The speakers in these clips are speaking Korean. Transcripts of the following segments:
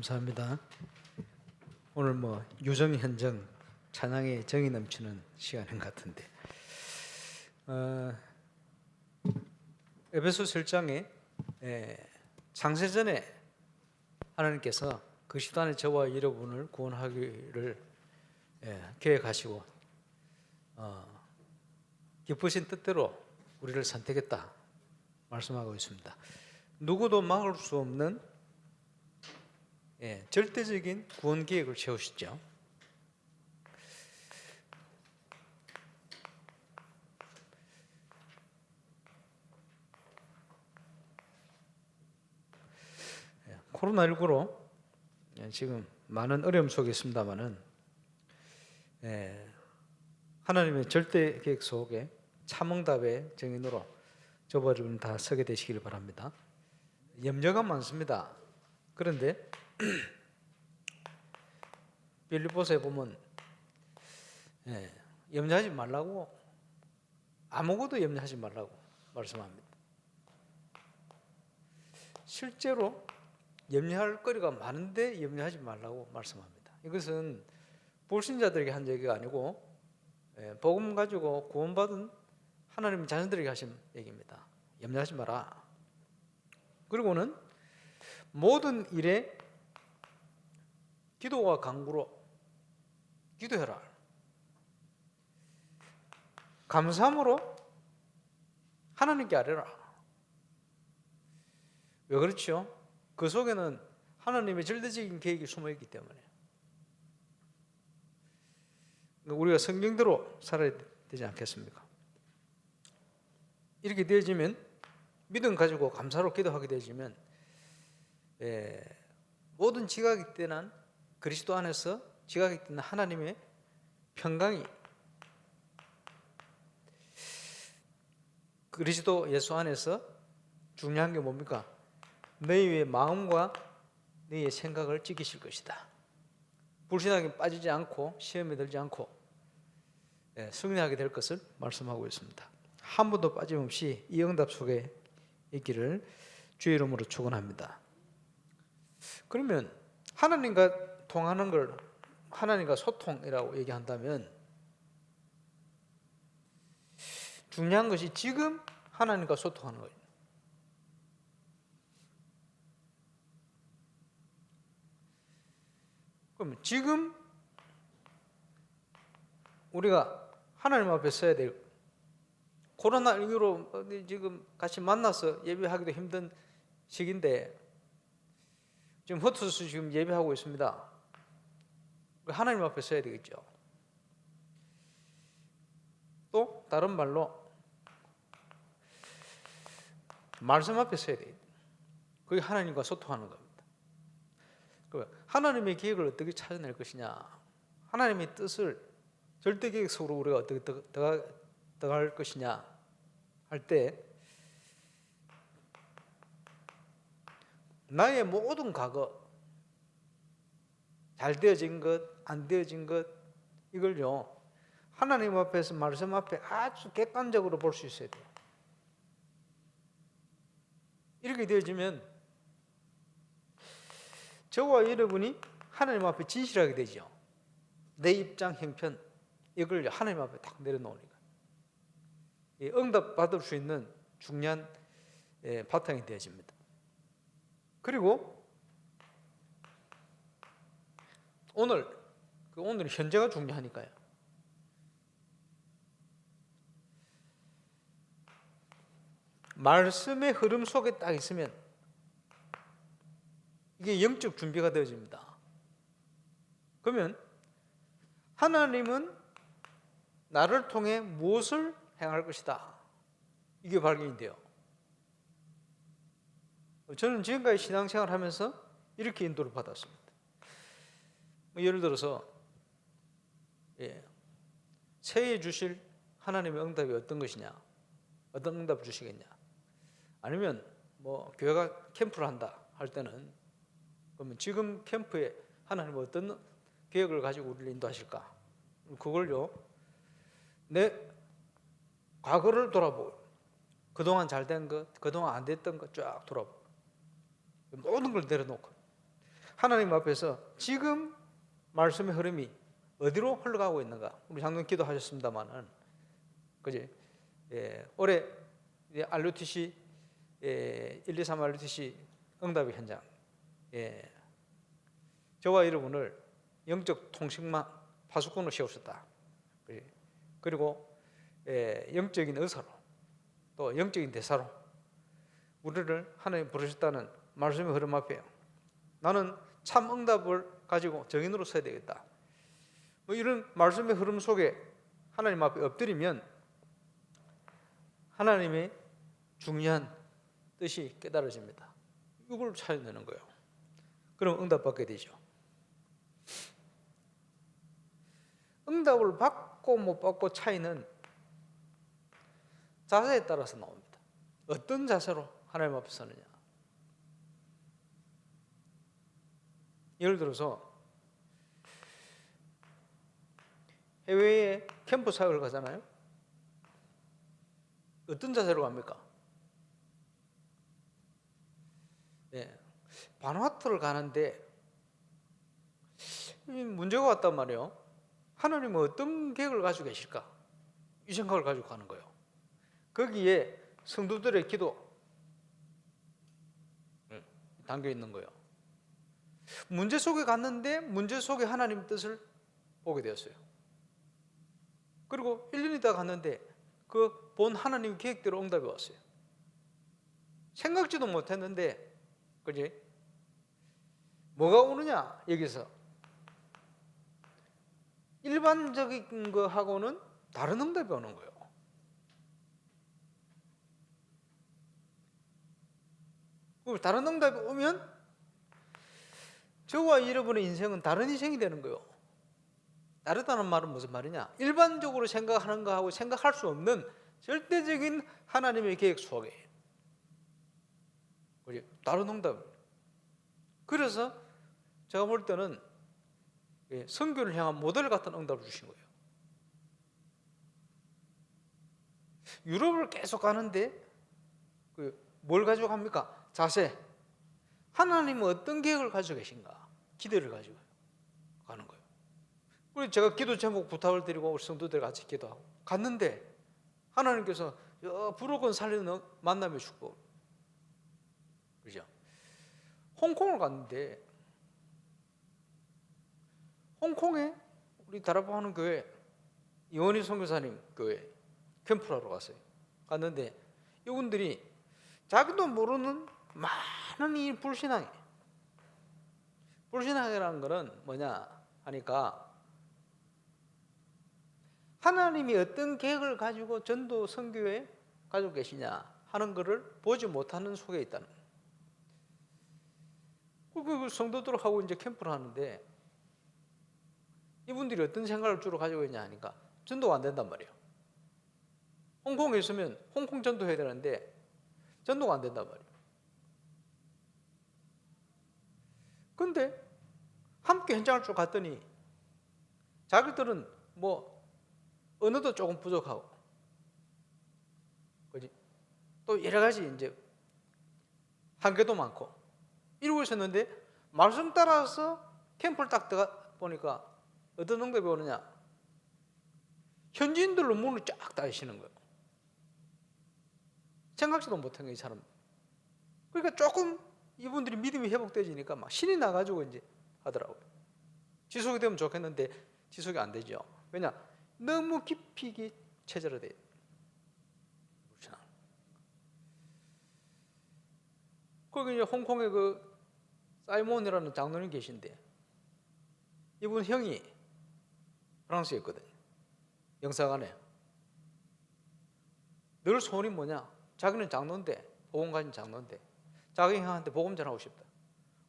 감사합니다. 오늘 유정현정 찬양의 정이 넘치는 시간인 것 같은데 에베소서 1장에 창세전에 하나님께서 그리스도 안에 저와 여러분을 구원하기를 계획하시고 기쁘신 뜻대로 우리를 선택했다 말씀하고 있습니다. 누구도 막을 수 없는 절대적인 구원 계획을 세우시죠. 코로나19로 지금 많은 어려움 속에 있습니다만은 하나님의 절대 계획 속에 참응답의 정인으로 저와 여러분 다 서게 되시길 바랍니다. 염려가 많습니다. 그런데 빌립보서에 보면 염려하지 말라고, 아무것도 염려하지 말라고 말씀합니다. 실제로 염려할 거리가 많은데 염려하지 말라고 말씀합니다. 이것은 불신자들에게 한 얘기가 아니고 복음 가지고 구원받은 하나님 자녀들에게 하신 얘기입니다. 염려하지 마라. 그리고는 모든 일에 기도와 간구로 기도해라. 감사함으로 하나님께 아뢰라. 왜 그렇죠? 그 속에는 하나님의 절대적인 계획이 숨어있기 때문에 우리가 성경대로 살아야 되지 않겠습니까? 이렇게 되어지면 믿음 가지고 감사로 기도하게 되어지면 모든 지각이 떠난 그리스도 안에서 지각이 떠난 하나님의 평강이 그리스도 예수 안에서 중요한 게 뭡니까? 너희의 마음과 너희의 생각을 지키실 것이다. 불신앙에 빠지지 않고 시험에 들지 않고 승리하게 될 것을 말씀하고 있습니다. 한 번도 빠짐없이 이 응답 속에 있기를 주의 이름으로 축원합니다. 그러면 하나님과 통하는 걸 하나님과 소통이라고 얘기한다면 중요한 것이 지금 하나님과 소통하는 거예요. 그럼 지금 우리가 하나님 앞에 서야 될, 코로나19로 지금 같이 만나서 예배하기도 힘든 시기인데 지금 흩어져서 지금 예배하고 있습니다. 하나님 앞에 서야 되겠죠. 또 다른 말로 말씀 앞에 서야 되겠죠. 그게 하나님과 소통하는 겁니다. 하나님의 계획을 어떻게 찾아낼 것이냐, 하나님의 뜻을 절대 계획 속으로 우리가 어떻게 들어갈 것이냐 할 때, 나의 모든 과거, 잘 되어진 것, 안 되어진 것, 이걸요 하나님 앞에서, 말씀 앞에 아주 객관적으로 볼 수 있어야 돼요. 이렇게 되어지면 저와 여러분이 하나님 앞에 진실하게 되죠. 내 입장, 형편, 이걸 하나님 앞에 딱 내려놓으니까 응답 받을 수 있는 중요한 바탕이 되어집니다. 그리고 오늘은 현재가 중요하니까요. 말씀의 흐름 속에 딱 있으면 이게 영적 준비가 되어집니다. 그러면 하나님은 나를 통해 무엇을 행할 것이다, 이게 발견이 돼요. 저는 지금까지 신앙생활 하면서 이렇게 인도를 받았습니다. 예를 들어서 새해 주실 하나님의 응답이 어떤 것이냐, 어떤 응답을 주시겠냐, 아니면 뭐 교회가 캠프를 한다 할 때는 그러면 지금 캠프에 하나님은 어떤 계획을 가지고 우리를 인도하실까, 그걸요 내 과거를 돌아보고 그동안 잘된 것, 그동안 안 됐던 것 쫙 돌아보고 모든 걸 내려놓고 하나님 앞에서 지금 말씀의 흐름이 어디로 흘러가고 있는가. 우리 장로님 기도하셨습니다만은, 그지? 올해 RUTC 1, 2, 3 RUTC 응답의 현장, 저와 여러분을 영적 통식망 파수꾼으로 세우셨다. 그리고 영적인 의사로, 또 영적인 대사로 우리를 하나님 부르셨다는 말씀의 흐름 앞에 나는 참 응답을 가지고 정인으로 서야 되겠다, 뭐 이런 말씀의 흐름 속에 하나님 앞에 엎드리면 하나님의 중요한 뜻이 깨달아집니다. 이걸 찾아내는 거예요. 그럼 응답받게 되죠. 응답을 받고 못 받고 차이는 자세에 따라서 나옵니다. 어떤 자세로 하나님 앞에 서느냐. 예를 들어서 해외에 캠프 사역을 가잖아요. 어떤 자세로 갑니까? 바누아투를 가는데 문제가 왔단 말이에요. 하나님은 어떤 계획을 가지고 계실까? 이 생각을 가지고 가는 거예요. 거기에 성도들의 기도 담겨 있는 거예요. 문제 속에 갔는데 문제 속에 하나님의 뜻을 보게 되었어요. 그리고 1년 있다가 갔는데 그 본 하나님의 계획대로 응답이 왔어요. 생각지도 못했는데, 그지? 뭐가 오느냐, 여기서 일반적인 거하고는 다른 응답이 오는 거예요. 다른 응답이 오면 저와 여러분의 인생은 다른 인생이 되는 거예요. 다르다는 말은 무슨 말이냐? 일반적으로 생각하는 거하고 생각할 수 없는 절대적인 하나님의 계획 속에 다른 응답. 그래서 제가 볼 때는 선교를 향한 모델 같은 응답을 주신 거예요. 유럽을 계속 가는데 뭘 가지고 갑니까? 자세. 하나님은 어떤 계획을 가지고 계신가? 기대를 가지고 가는 거예요. 그래서 제가 기도 제목 부탁을 드리고 우리 성도들 같이 기도하고 갔는데 하나님께서 불옥은 살리는 만남의 축복. 그죠? 홍콩을 갔는데 홍콩에 우리 다락방 하는 교회 이원희 선교사님 교회 캠프를 하러 갔는데 이분들이 자기도 모르는 많은 이 불신앙이라는 거는 뭐냐 하니까 하나님이 어떤 계획을 가지고 전도 선교에 가지고 계시냐 하는 것을 보지 못하는 속에 있다는 거예요. 그 성도들하고 이제 캠프를 하는데 이분들이 어떤 생각을 주로 가지고 있냐 하니까 전도가 안 된단 말이에요. 홍콩에 있으면 홍콩 전도해야 되는데 전도가 안 된단 말이에요. 근데 함께 현장을 쭉 갔더니 자기들은 뭐 언어도 조금 부족하고 그지? 또 여러 가지 이제 한계도 많고 이러고 있었는데 말씀 따라서 캠프를 딱 들어가 보니까 어떤 응답이 오느냐? 현지인들로 문을 쫙 닫으시는 거예요. 생각지도 못한 이 사람. 그러니까 조금 이분들이 믿음이 회복되지니까 막 신이 나가지고 이제 하더라고요. 지속이 되면 좋겠는데 지속이 안 되죠. 왜냐? 너무 깊이 체질화돼요. 그리고 이제 홍콩에 그 사이몬이라는 장로님 계신데 이분 형이 프랑스에 있거든요. 영사관에. 늘 소원이 뭐냐? 자기는 장로인데 복음 가진 장로인데 자기 형한테 복음 전하고 싶다.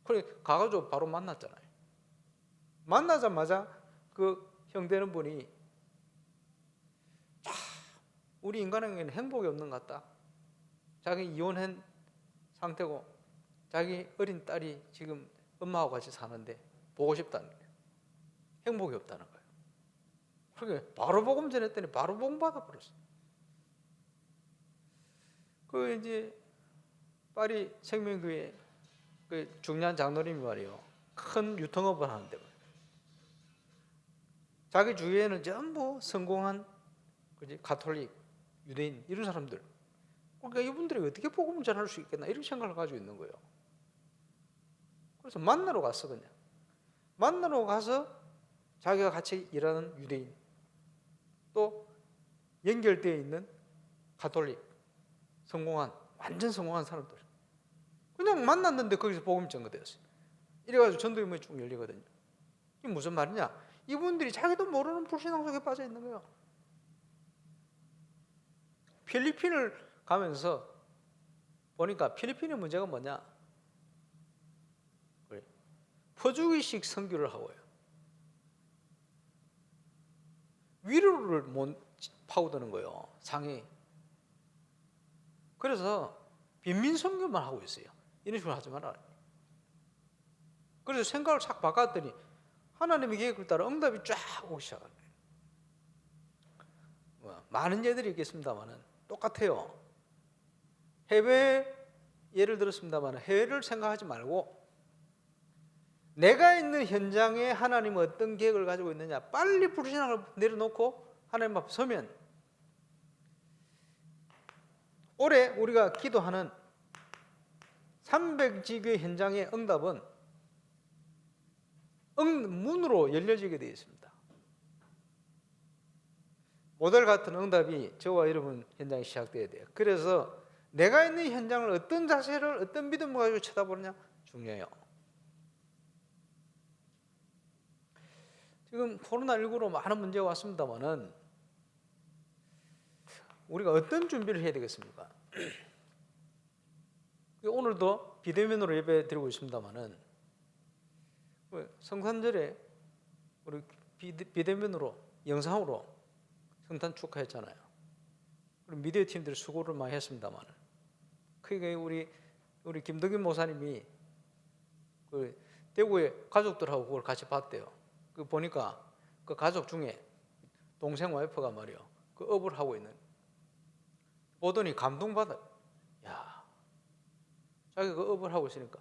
그래 가가지고 바로 만났잖아요. 만나자마자 그 형 되는 분이 우리 인간에게는 행복이 없는 것 같다. 자기 이혼한 상태고 자기 어린 딸이 지금 엄마하고 같이 사는데 보고 싶다는 거예요. 행복이 없다는 거예요. 그러게 바로 복음 전했더니 바로 복음 받아버렸어. 그 이제 파리 생명교회 그 중요한 장로님이 말이요. 큰 유통업을 하는데 자기 주위에는 전부 성공한 그지 가톨릭, 유대인 이런 사람들. 그러니까 이분들이 어떻게 복음을 전할 수 있겠나 이런 생각을 가지고 있는 거예요. 그래서 만나러 갔어 그냥. 만나러 가서 자기가 같이 일하는 유대인 또 연결되어 있는 가톨릭 완전 성공한 사람들 그냥 만났는데 거기서 복음이 전거되었어요. 이래가지고 전도유문이 쭉 열리거든요. 이게 무슨 말이냐? 이분들이 자기도 모르는 불신앙 속에 빠져 있는 거예요. 필리핀을 가면서 보니까 필리핀의 문제가 뭐냐? 퍼주기식 선교를 하고요. 위로를 못 파고드는 거예요. 상이. 그래서 빈민 선교만 하고 있어요. 이런 식으로 하지 마라. 그래서 생각을 싹 바꿨더니 하나님의 계획을 따라 응답이 쫙 오기 시작하는 거예요. 많은 예들이 있겠습니다만은 똑같아요. 해외 예를 들었습니다만 해외를 생각하지 말고 내가 있는 현장에 하나님은 어떤 계획을 가지고 있느냐 빨리 불신앙을 내려놓고 하나님 앞에 서면 올해 우리가 기도하는 300지교의 현장의 응답은 문으로 열려지게 되어 있습니다. 모델 같은 응답이 저와 여러분 현장에 시작돼야 돼요. 그래서 내가 있는 현장을 어떤 자세를 어떤 믿음을 가지고 쳐다보느냐 중요해요. 지금 코로나19로 많은 문제가 왔습니다만은 우리가 어떤 준비를 해야 되겠습니까? 오늘도 비대면으로 예배 드리고 있습니다만은 성탄절에 우리 비대면으로 영상으로 성탄 축하했잖아요. 우리 미디어 팀들이 수고를 많이 했습니다만은 그게 우리 김덕인 목사님이 그 대구의 가족들하고 그걸 같이 봤대요. 그 보니까 그 가족 중에 동생 와이프가 말이요. 그 업을 하고 있는 보더니 감동받아. 야, 자기가 그 업을 하고 있으니까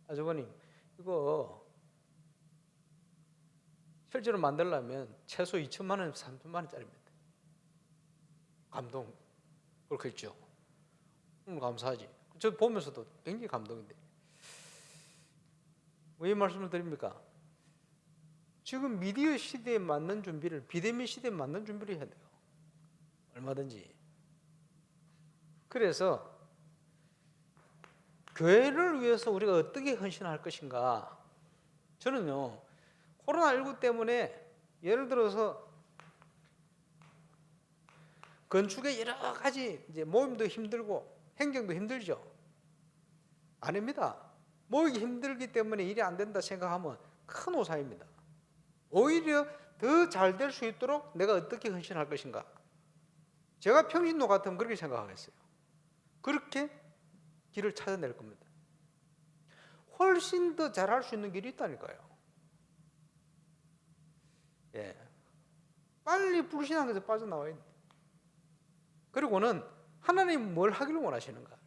아주버님 이거 실제로 만들려면 최소 2천만 원, 3천만 원짜리입니다. 감동 그렇겠죠. 감사하지. 저 보면서도 굉장히 감동인데 왜 이 말씀을 드립니까? 지금 미디어 시대에 맞는 준비를, 비대면 시대에 맞는 준비를 해야 돼요. 얼마든지. 그래서 교회를 위해서 우리가 어떻게 헌신할 것인가. 저는요, 코로나19 때문에 예를 들어서 건축의 여러 가지 이제 모임도 힘들고 행정도 힘들죠. 아닙니다. 모이기 힘들기 때문에 일이 안 된다 생각하면 큰 오산입니다. 오히려 더 잘 될 수 있도록 내가 어떻게 헌신할 것인가. 제가 평신도 같으면 그렇게 생각하겠어요. 그렇게 길을 찾아낼 겁니다. 훨씬 더 잘할 수 있는 길이 있다니까요. 예. 빨리 불신앙에서 빠져나와야 돼. 그리고는 하나님 뭘 하기를 원하시는가?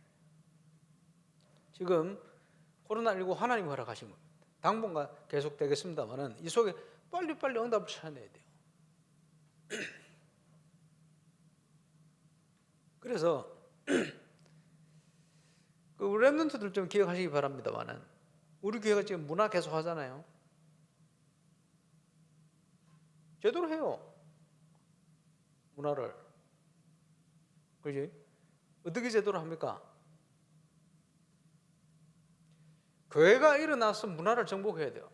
지금 코로나19 하나님이 허락하신 겁니다. 당분간 계속 되겠습니다만은 이 속에 빨리빨리 응답을 찾아내야 돼요. 그래서 그 랩런트들 좀 기억하시기 바랍니다만은 우리 교회가 지금 문화 계속 하잖아요. 제대로 해요. 문화를. 그지? 어떻게 제대로 합니까? 교회가 일어나서 문화를 정복해야 돼요.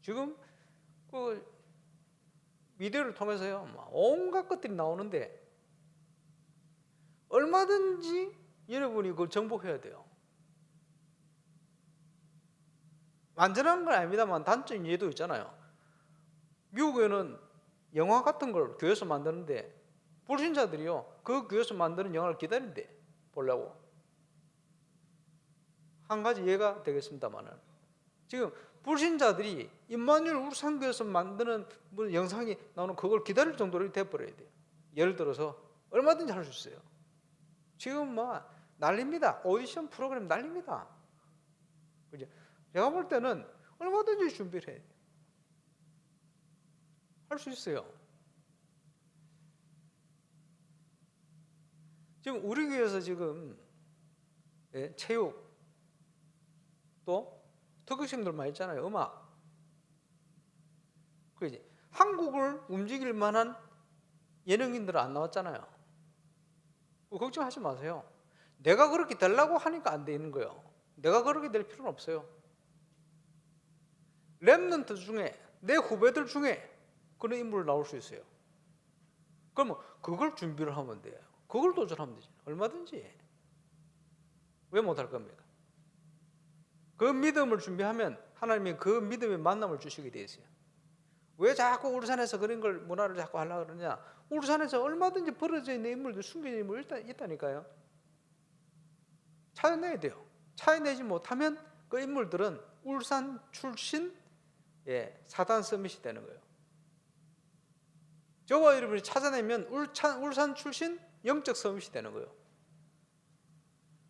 지금 그 미디어를 통해서요, 온갖 것들이 나오는데 얼마든지 여러분이 그걸 정복해야 돼요. 완전한 건 아닙니다만 단적인 예도 있잖아요. 미국에는 영화 같은 걸 교회에서 만드는데 불신자들이요, 그 교회에서 만드는 영화를 기다린대, 보려고. 한 가지 예가 되겠습니다만은 지금 불신자들이 임마누엘 울산교에서 만드는 영상이 나오는 그걸 기다릴 정도로 돼버려야 돼요. 예를 들어서 얼마든지 할 수 있어요. 지금 난립니다. 오디션 프로그램 난립니다. 그죠? 제가 볼 때는 얼마든지 준비를 해야 돼요. 할 수 있어요. 지금 우리 교회에서 지금 체육 또 특학생들 많이 있잖아요. 음악. 그지? 한국을 움직일 만한 예능인들은 안 나왔잖아요. 걱정하지 마세요. 내가 그렇게 되려고 하니까 안 되는 거예요. 내가 그렇게 될 필요는 없어요. 랩런트 중에, 내 후배들 중에 그런 인물 나올 수 있어요. 그러면 그걸 준비를 하면 돼요. 그걸 도전하면 되죠. 얼마든지. 왜 못할 겁니까? 그 믿음을 준비하면 하나님이 그 믿음의 만남을 주시게 되어 있어요. 왜 자꾸 울산에서 그런 걸 문화를 자꾸 하려고 그러냐? 울산에서 얼마든지 벌어져 있는 인물들, 숨겨진 인물 있다니까요. 찾아내야 돼요. 찾아내지 못하면 그 인물들은 울산 출신 사단 서밋이 되는 거예요. 저와 여러분이 찾아내면 울산 출신 영적 서밋이 되는 거예요.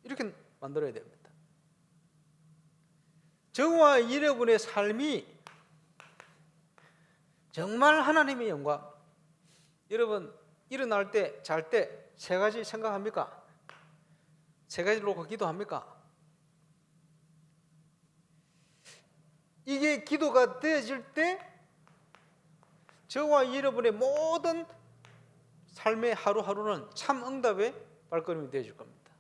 이렇게 만들어야 됩니다. 저와 여러분의 삶이 정말 하나님의 영광. 여러분 일어날 때, 잘 때 세 가지 생각합니까? 세 가지 놓고 기도합니까? 이게 기도가 되어질 때 저와 여러분의 모든 삶의 하루하루는 참 응답의 발걸음이 되어질 겁니다.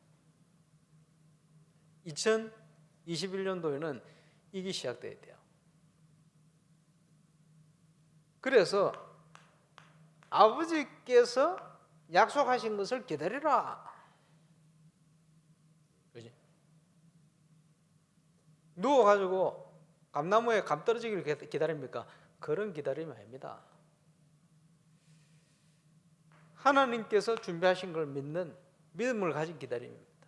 2021년도에는 이게 시작돼야 돼요. 그래서 아버지께서 약속하신 것을 기다리라. 그지? 누워가지고 감나무에 감 떨어지기를 기다립니까? 그런 기다림이 아닙니다. 하나님께서 준비하신 걸 믿는 믿음을 가진 기다림입니다.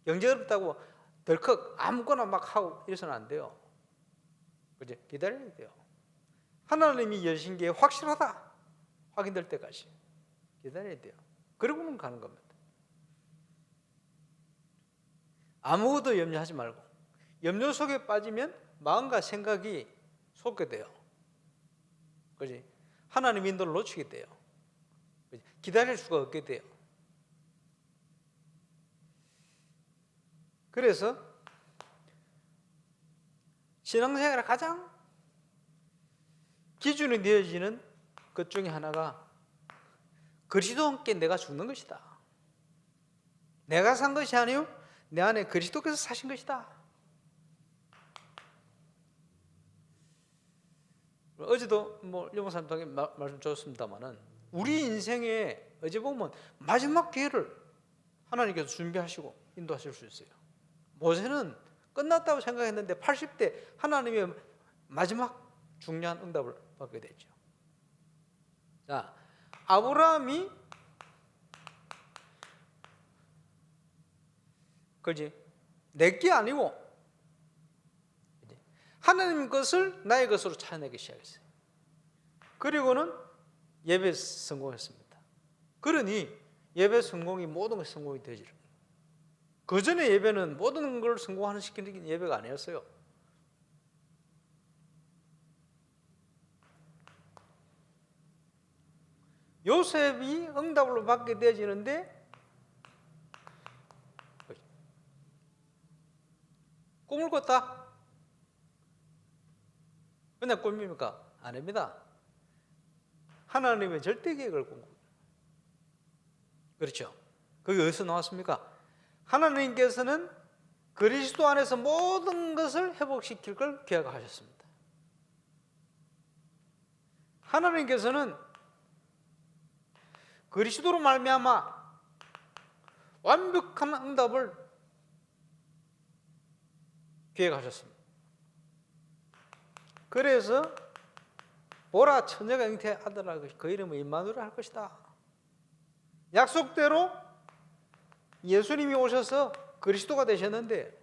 경제 어렵다고 덜컥 아무거나 막 하고 이래서는 안 돼요. 그죠? 기다려야 돼요. 하나님이 여신 게 확실하다 확인될 때까지 기다려야 돼요. 그러고는 가는 겁니다. 아무것도 염려하지 말고, 염려 속에 빠지면 마음과 생각이 솟게 돼요. 그지? 하나님 인도를 놓치게 돼요. 그지? 기다릴 수가 없게 돼요. 그래서 신앙생활에 가장 기준이 되어지는 것 중에 하나가 그리스도와 함께 내가 죽는 것이다. 내가 산 것이 아니요 내 안에 그리스도께서 사신 것이다. 어제도 여보사님께 말씀 주셨습니다만은 우리 인생에 어제 보면 마지막 기회를 하나님께서 준비하시고 인도하실 수 있어요. 모세는 끝났다고 생각했는데 80대 하나님의 마지막 중요한 응답을 받게 됐죠. 자, 아브라함이 그지 내게 아니고 하나님 것을 나의 것으로 찾아내기 시작했어요. 그리고는 예배 성공했습니다. 그러니 예배 성공이 모든 것이 성공이 되지를. 그 전에 예배는 모든 걸 성공하는 시키는 예배가 아니었어요. 요셉이 응답을 받게 되어지는데 꿈을 꿨다. 그냥 꿈입니까? 아닙니다. 하나님의 절대 계획을 꾼 거예요. 그렇죠? 그게 어디서 나왔습니까? 하나님께서는 그리스도 안에서 모든 것을 회복시킬 걸 계획하셨습니다. 하나님께서는 그리스도로 말미암아 완벽한 응답을 계획하셨습니다. 그래서 보라 처녀가 잉태하더라 그 이름은 임마누엘 할 것이다. 약속대로 예수님이 오셔서 그리스도가 되셨는데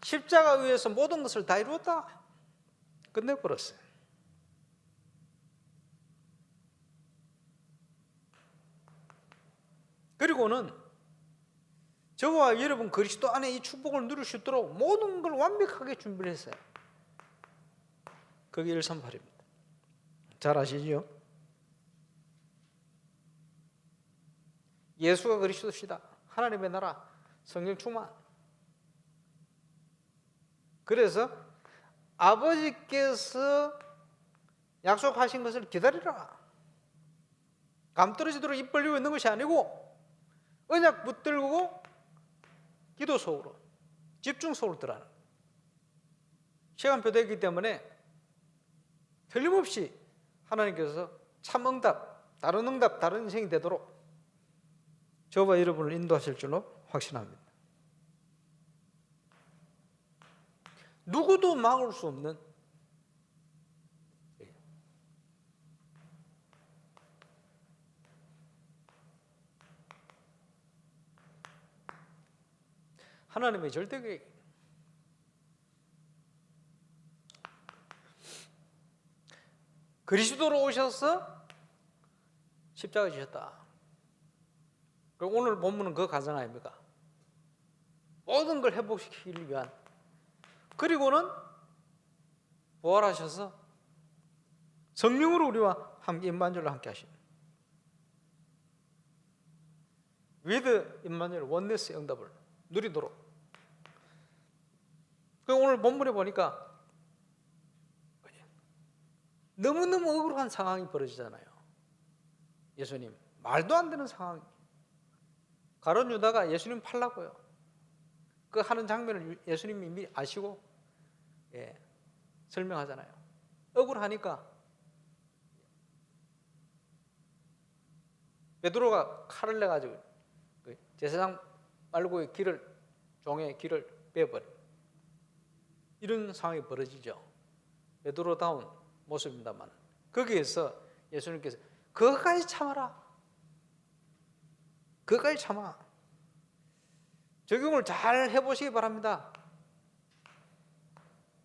십자가 위에서 모든 것을 다 이루었다. 끝내버렸어요. 그리고는 저와 여러분 그리스도 안에 이 축복을 누릴 수 있도록 모든 걸 완벽하게 준비를 했어요. 그게 138입니다. 잘 아시죠? 예수가 그리스도시다. 하나님의 나라, 성령 충만. 그래서 아버지께서 약속하신 것을 기다리라. 감 떨어지도록 입 벌리고 있는 것이 아니고 언약 붙들고 기도 속으로, 집중 속으로 들어가는 시간표 되기 때문에 틀림없이 하나님께서 참 응답, 다른 응답, 다른 인생이 되도록 저와 여러분을 인도하실 줄로 확신합니다. 누구도 막을 수 없는 하나님의 절대 계획. 그리스도로 오셔서 십자가 지셨다. 오늘 본문은 그 가정 아닙니까? 모든 걸 회복시키기 위한. 그리고는 부활하셔서 성령으로 우리와 함께 임마누엘과 함께 하신 위드 임마누엘 원네스의 응답을 누리도록. 오늘 본문에 보니까 너무너무 억울한 상황이 벌어지잖아요. 예수님 말도 안 되는 상황. 가룟 유다가 예수님 팔라고요. 그 하는 장면을 예수님이 이미 아시고 설명하잖아요. 억울하니까 베드로가 칼을 내가지고 제사장 말고의 길을 종의 길을 빼버려. 이런 상황이 벌어지죠. 베드로다운 모습입니다만 거기에서 예수님께서 그것까지 참아라. 그것까지 참아. 적용을 잘 해보시기 바랍니다.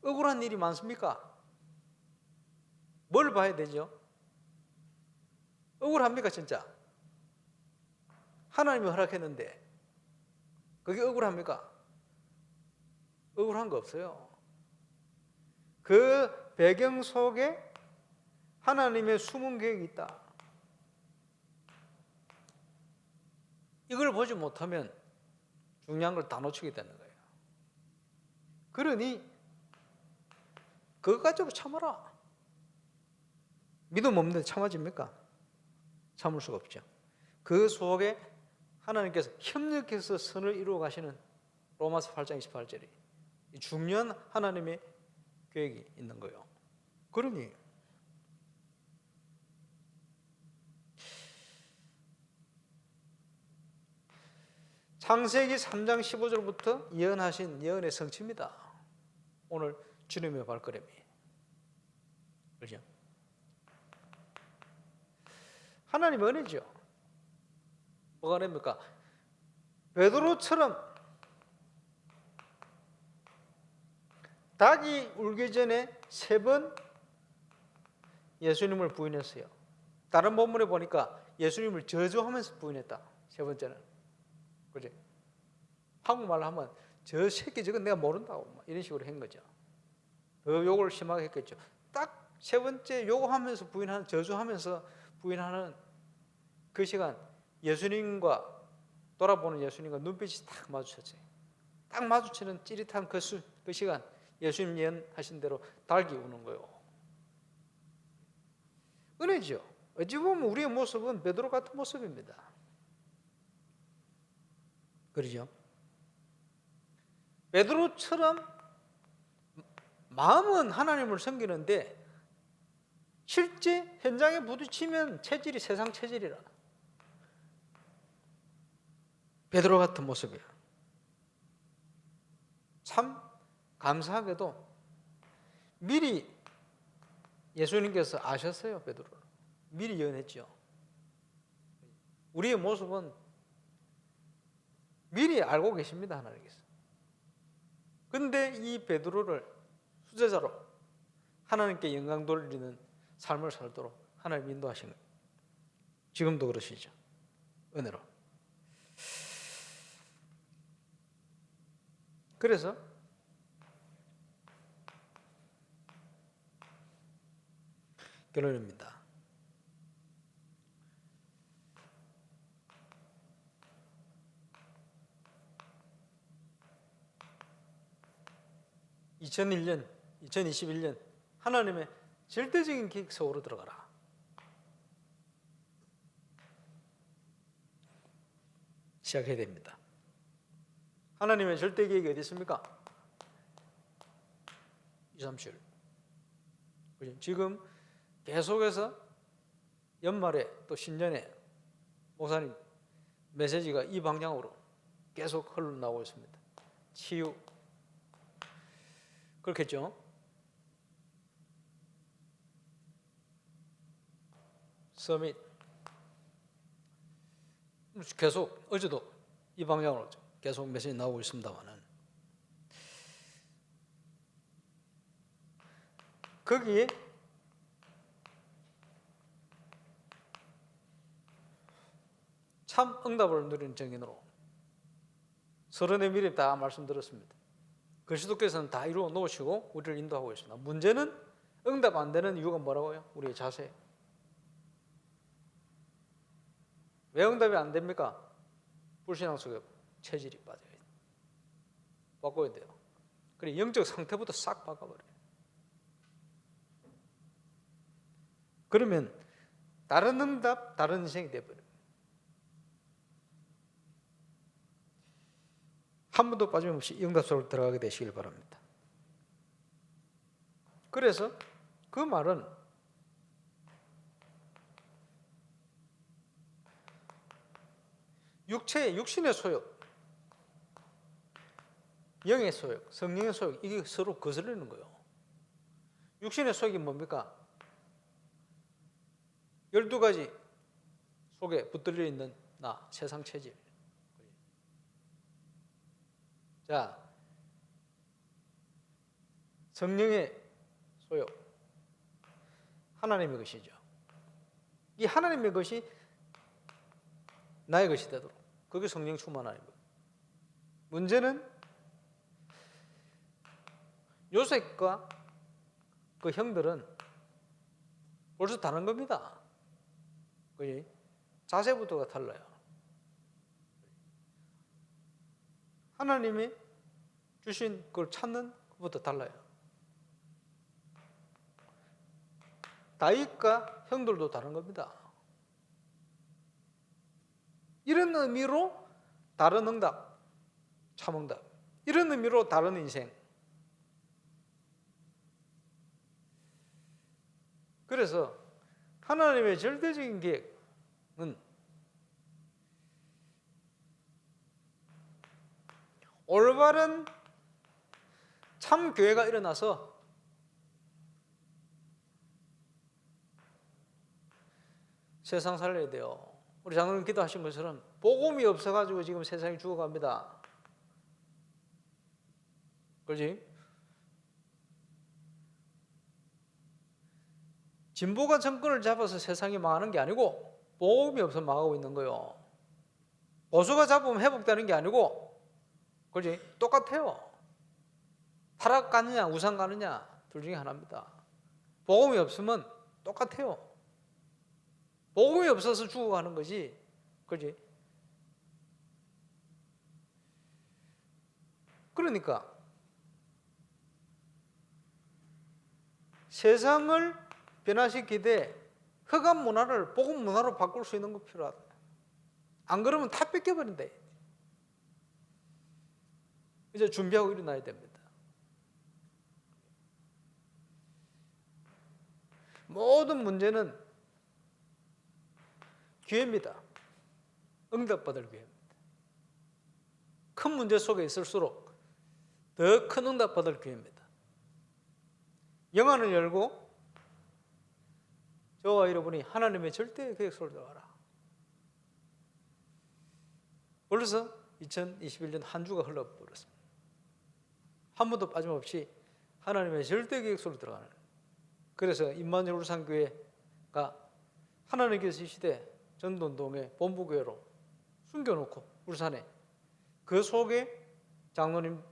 억울한 일이 많습니까? 뭘 봐야 되죠? 억울합니까 진짜? 하나님이 허락했는데 그게 억울합니까? 억울한 거 없어요. 그 배경 속에 하나님의 숨은 계획이 있다. 이걸 보지 못하면 중요한 걸 다 놓치게 되는 거예요. 그러니 그것 가지고 참아라. 믿음 없는데 참아집니까? 참을 수가 없죠. 그 속에 하나님께서 협력해서 선을 이루어 가시는 로마서 8장 28절이 중요한 하나님의 계획이 있는 거예요. 그러니 창세기 3장 15절부터 예언하신 예언의 성취입니다. 오늘 주님의 발걸음이. 그렇죠? 하나님 은혜죠. 뭐가 됩니까? 베드로처럼 닭이 울기 전에 3번 예수님을 부인했어요. 다른 본문에 보니까 예수님을 저주하면서 부인했다. 3번째는. 그지? 한국말로 하면 저 새끼 저건 내가 모른다고 이런 식으로 한 거죠. 더 욕을 심하게 했겠죠. 딱 3번째 욕하면서 부인하는, 저주하면서 부인하는 그 시간 예수님과 돌아보는 예수님과 눈빛이 딱 마주쳤어요. 딱 마주치는 찌릿한 그 시간 예수님 예언하신 대로 닭이 우는 거예요. 은혜죠. 어찌 보면 우리의 모습은 베드로 같은 모습입니다. 그러죠? 베드로처럼 마음은 하나님을 섬기는데 실제 현장에 부딪히면 체질이 세상 체질이라. 베드로 같은 모습이에요. 참 감사하게도 미리 예수님께서 아셨어요. 베드로를 미리 예언했죠. 우리의 모습은 미리 알고 계십니다. 하나님께서. 근데 이 베드로를 수제자로 하나님께 영광 돌리는 삶을 살도록 하나님 인도하신 거예요. 지금도 그러시죠. 은혜로. 그래서 결론입니다. (2001년) 2021년 하나님의 절대적인 계획 속으로 들어가라. 시작해야 됩니다. 하나님의 절대 계획이 어디 있습니까? 2, 3절. 지금 계속해서 연말에 또 신년에 목사님 메시지가 이 방향으로 계속 흘러나오고 있습니다. 치유. 그렇겠죠? 서밋. 계속 어제도 이 방향으로 계속 메시지 나오고 있습니다만은 거기에 참 응답을 누리는 정인으로 서른의 미래 다 말씀드렸습니다. 그리스도께서는 다 이루어 놓으시고 우리를 인도하고 있습니다. 문제는 응답 안 되는 이유가 뭐라고요? 우리의 자세. 왜 응답이 안 됩니까? 불신앙 속에 체질이 빠져요. 바꿔야 돼요. 그래 영적 상태부터 싹 바꿔버려요. 그러면 다른 응답, 다른 인생이 돼버려요. 한 번도 빠짐없이 응답 속으로 들어가게 되시길 바랍니다. 그래서 그 말은 육신의 소욕, 영의 소욕, 성령의 소욕, 이게 서로 거슬리는 거예요. 육신의 소욕이 뭡니까? 12가지 속에 붙들려 있는 나, 세상 체질. 자, 성령의 소욕, 하나님의 것이죠. 이 하나님의 것이 나의 것이 되도록 그게 성령 충만하는 거예요. 문제는 요셉과 그 형들은 벌써 다른 겁니다. 그지? 자세부터가 달라요. 하나님이 주신 걸 찾는 것부터 달라요. 다윗과 형들도 다른 겁니다. 이런 의미로 다른 응답, 참응답. 이런 의미로 다른 인생. 그래서 하나님의 절대적인 계획은 올바른 참 교회가 일어나서 세상 살려야 돼요. 우리 장로님 기도하신 것처럼 복음이 없어가지고 지금 세상이 죽어갑니다. 그렇지? 진보가 정권을 잡아서 세상이 망하는 게 아니고 복음이 없어서 망하고 있는 거예요. 보수가 잡으면 회복되는 게 아니고, 그렇지? 똑같아요. 타락 가느냐 우상 가느냐 둘 중에 하나입니다. 복음이 없으면 똑같아요. 복음이 없어서 죽어가는 거지, 그렇지? 그러니까 세상을 변화시키되 흑암 문화를 복음 문화로 바꿀 수 있는 거 필요하다. 안 그러면 다 뺏겨버린다. 이제 준비하고 일어나야 됩니다. 모든 문제는 기회입니다. 응답받을 기회입니다. 큰 문제 속에 있을수록 더 큰 응답받을 기회입니다. 영안을 열고 저와 여러분이 하나님의 절대 계획 속으로 들어가라. 벌써 2021년 한 주가 흘러버렸습니다. 한 번도 빠짐없이 하나님의 절대 계획 속으로 들어가는. 그래서 임마누엘 울산교회가 하나님께서 이 시대 전도운동의 본부교회로 숨겨놓고 울산에 그 속에 장로님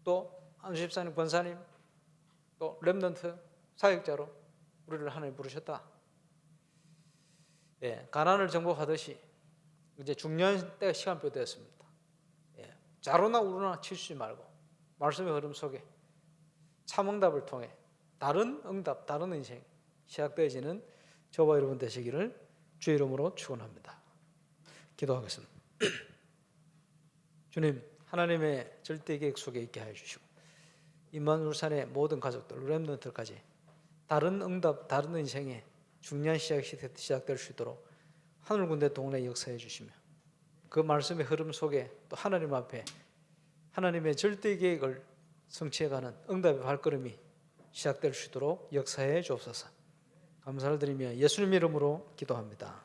또 안수집사님 권사님 또 렘넌트 사역자로 우리를 하나님 부르셨다. 예, 가난을 정복하듯이 이제 중요한 때가 시간표 되었습니다. 예, 자로나 우로나 치우치지 말고 말씀의 흐름 속에 참응답을 통해 다른 응답, 다른 인생 시작되어지는 저와 여러분 되시기를 주의 이름으로 축원합니다. 기도하겠습니다. 주님, 하나님의 절대 계획 속에 있게 하여 주시고 임마누엘 울산의 모든 가족들, 렘넌트까지 다른 응답, 다른 인생의 중요한 시작될 수 있도록 하늘군대 동네 역사해 주시며 그 말씀의 흐름 속에 또 하나님 앞에 하나님의 절대 계획을 성취해가는 응답의 발걸음이 시작될 수 있도록 역사해 주옵소서. 감사를 드리며 예수님 이름으로 기도합니다.